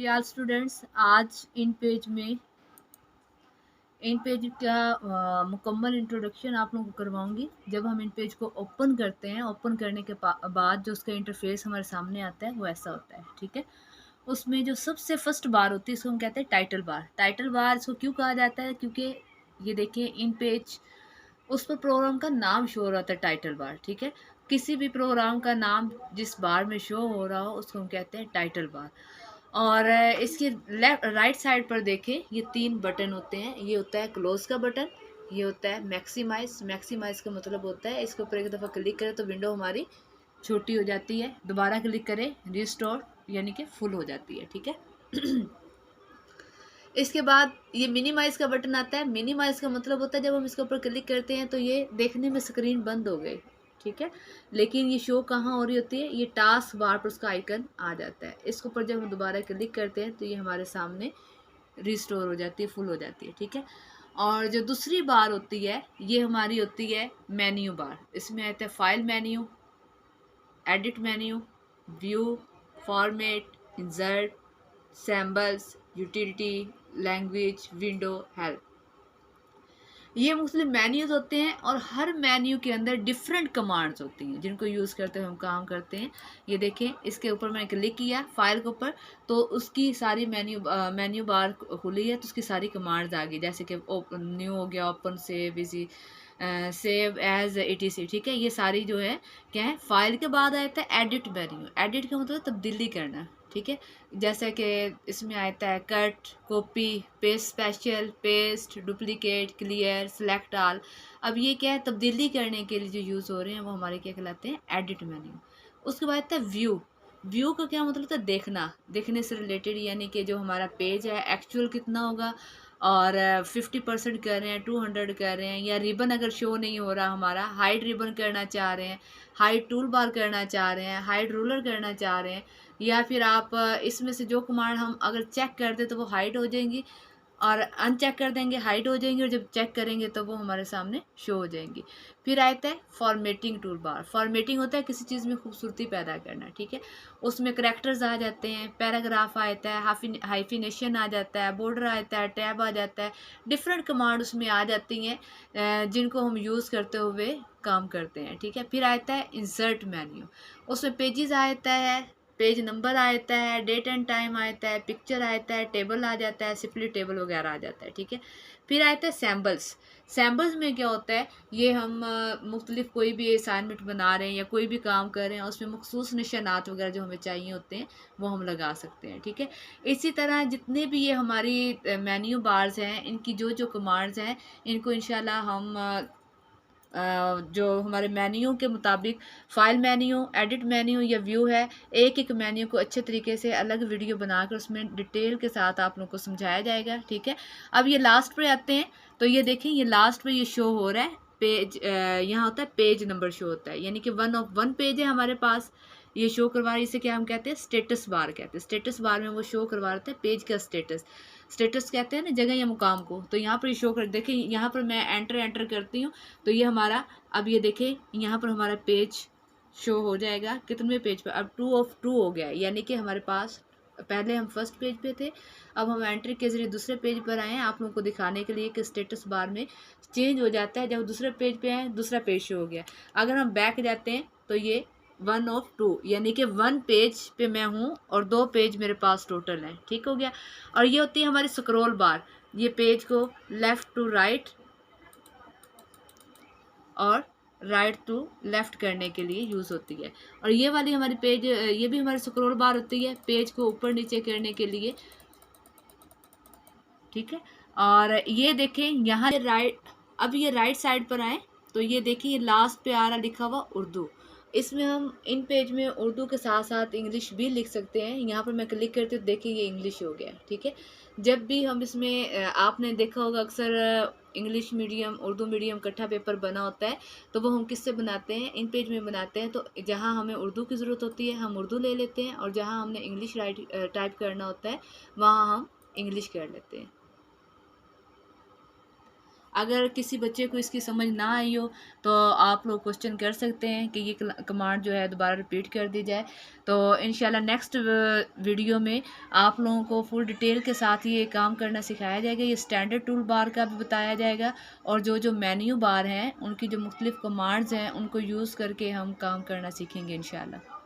जी आज स्टूडेंट्स आज इन पेज का मुकम्मल इंट्रोडक्शन आप लोगों को करवाऊंगी। जब हम इन पेज को ओपन करते हैं, ओपन करने के बाद जो उसका इंटरफेस हमारे सामने आता है वो ऐसा होता है। ठीक है, उसमें जो सबसे फर्स्ट बार होती है इसको हम कहते हैं टाइटल बार। टाइटल बार इसको क्यों कहा जाता है? क्योंकि ये देखिए इन पेज उस पर प्रोग्राम का नाम शो हो रहा था, टाइटल बार। ठीक है, किसी भी प्रोग्राम का नाम जिस बार में शो हो रहा हो उसको हम कहते हैं टाइटल बार। और इसके लेफ्ट राइट साइड पर देखें, ये तीन बटन होते हैं। ये होता है क्लोज का बटन, ये होता है मैक्सिमाइज। मैक्सिमाइज का मतलब होता है इसके ऊपर एक दफ़ा क्लिक करें तो विंडो हमारी छोटी हो जाती है, दोबारा क्लिक करें रिस्टोर यानी कि फुल हो जाती है। ठीक है इसके बाद ये मिनिमाइज का बटन आता है। मिनिमाइज का मतलब होता है जब हम इसके ऊपर क्लिक करते हैं तो ये देखने में स्क्रीन बंद हो गई। ठीक है, लेकिन ये शो कहाँ हो रही होती है? ये टास्क बार पर उसका आइकन आ जाता है। इसके ऊपर जब हम दोबारा क्लिक करते हैं तो ये हमारे सामने रिस्टोर हो जाती है, फुल हो जाती है। ठीक है, और जो दूसरी बार होती है ये हमारी होती है मेन्यू बार। इसमें आता है file menu, edit menu, view, format, insert, symbols, utility, language, window, help. ये मुख्तलिफ मेन्यूज होते हैं और हर मेन्यू के अंदर डिफरेंट कमांड्स होती हैं जिनको यूज़ करते हुए हम काम करते हैं। ये देखें, इसके ऊपर मैंने क्लिक किया फाइल के ऊपर तो उसकी सारी मेन्यू बार खुली है, तो उसकी सारी कमांड्स आ गई। जैसे कि ओपन न्यू हो गया, open, save, easy, save as, etc। ठीक है, ये सारी जो है क्या है। फाइल के बाद आता है एडिट मेन्यू। एडिट का मतलब तब्दीली करना। ठीक है, जैसे कि इसमें आता है cut, copy, paste, special, paste, duplicate, clear, select all. अब ये क्या है, तब्दीली करने के लिए जो यूज़ हो रहे हैं वो हमारे क्या कहलाते हैं? Edit menu. उसके बाद आता है व्यू। व्यू का क्या मतलब होता है? देखना, देखने से रिलेटेड, यानी कि जो हमारा पेज है एक्चुअल कितना होगा और 50% कर रहे हैं, 200 कर रहे हैं, या रिबन अगर शो नहीं हो रहा हमारा, हाइड रिबन करना चाह रहे हैं, हाइड टूल बार करना चाह रहे हैं, हाइड रूलर करना चाह रहे हैं, या फिर आप इसमें से जो कमांड हम अगर चेक कर दे तो वो हाइड हो जाएंगी और अनचेक कर देंगे हाइड हो जाएंगी, और जब चेक करेंगे तो वो हमारे सामने शो हो जाएंगी। फिर आता है फॉर्मेटिंग टूल बार। फॉर्मेटिंग होता है किसी चीज़ में खूबसूरती पैदा करना। ठीक है, उसमें करेक्टर्स आ जाते हैं, पैराग्राफ आता है, हाइफिनेशन आ जाता है, बॉर्डर आता है, टैब आ जाता है, डिफरेंट कमांड उसमें आ जाती हैं जिनको हम यूज़ करते हुए काम करते हैं। ठीक है, फिर आता है इंसर्ट मेन्यू। उसमें पेजेस आता है, पेज नंबर आता है, डेट एंड टाइम आता है, पिक्चर आता है, टेबल आ जाता है, स्प्लिट टेबल वगैरह आ जाता है। ठीक है, फिर आता है सैम्बल्स। सैम्बल्स में क्या होता है? ये हम मुख्तलिफ कोई भी असाइनमेंट बना रहे हैं या कोई भी काम कर रहे हैं, उसमें मखसूस निशानात वगैरह जो हमें चाहिए होते हैं वो हम लगा सकते हैं। ठीक है, इसी तरह जितने भी ये हमारी मेन्यू बार्स हैं, इनकी जो जो कमांड्स हैं, इनको इंशाल्लाह हम जो हमारे मेन्यू के मुताबिक फाइल मेन्यू, एडिट मेन्यू या व्यू है, एक एक मेन्यू को अच्छे तरीके से अलग वीडियो बनाकर उसमें डिटेल के साथ आप लोगों को समझाया जाएगा। ठीक है, अब ये लास्ट पे आते हैं तो ये देखें, ये लास्ट पे ये शो हो रहा है पेज, यहाँ होता है पेज नंबर शो होता है, यानी कि 1 ऑफ 1 पेज है हमारे पास, ये शो करवा रही। इसे क्या हम कहते हैं? स्टेटस बार कहते हैं। स्टेटस बार में वो शो करवा रहा है पेज का स्टेटस। स्टेटस कहते हैं ना जगह या मुकाम को। तो यहाँ पर ये शो कर, देखिए यहाँ पर मैं एंटर करती हूँ तो ये हमारा, अब ये देखें यहाँ पर हमारा पेज शो हो जाएगा कितने पेज पर? अब 2 ऑफ 2 हो गया है, यानी कि हमारे पास पहले हम फर्स्ट पेज पे थे, अब हम एंट्री के जरिए दूसरे पेज पर आए हैं आप लोगों को दिखाने के लिए कि स्टेटस बार में चेंज हो जाता है। जब दूसरे पेज पे आए, दूसरा पेज शो हो गया। अगर हम बैक जाते हैं तो ये 1 ऑफ 2, यानी कि 1 पेज पे मैं हूँ और 2 पेज मेरे पास टोटल हैं। ठीक हो गया, और ये होती है हमारी स्क्रॉल बार। ये पेज को लेफ़्ट टू राइट और राइट टू लेफ़्ट करने के लिए यूज़ होती है। और ये वाली हमारी पेज, ये भी हमारी स्क्रॉल बार होती है पेज को ऊपर नीचे करने के लिए। ठीक है, और ये देखें यहाँ राइट, अब ये राइट साइड पर आए तो ये देखिए लास्ट पे आ रहा लिखा हुआ उर्दू। इसमें हम इन पेज में उर्दू के साथ साथ इंग्लिश भी लिख सकते हैं। यहाँ पर मैं क्लिक करती हूँ, देखिए ये इंग्लिश हो गया। ठीक है, जब भी हम इसमें आपने देखा होगा अक्सर इंग्लिश मीडियम उर्दू मीडियम इकट्ठा पेपर बना होता है, तो वो हम किससे बनाते हैं? इन पेज में बनाते हैं। तो जहाँ हमें उर्दू की ज़रूरत होती है हम उर्दू ले लेते हैं, और जहाँ हमने इंग्लिश टाइप करना होता है वहाँ हम इंग्लिश कर लेते हैं। अगर किसी बच्चे को इसकी समझ ना आई हो तो आप लोग क्वेश्चन कर सकते हैं कि ये कमांड जो है दोबारा रिपीट कर दी जाए। तो इंशाल्लाह नेक्स्ट वीडियो में आप लोगों को फुल डिटेल के साथ ये काम करना सिखाया जाएगा। ये स्टैंडर्ड टूल बार का भी बताया जाएगा और जो जो मेन्यू बार हैं उनकी जो मुख्तलिफ कमांड्स हैं उनको यूज़ करके हम काम करना सीखेंगे इंशाल्लाह।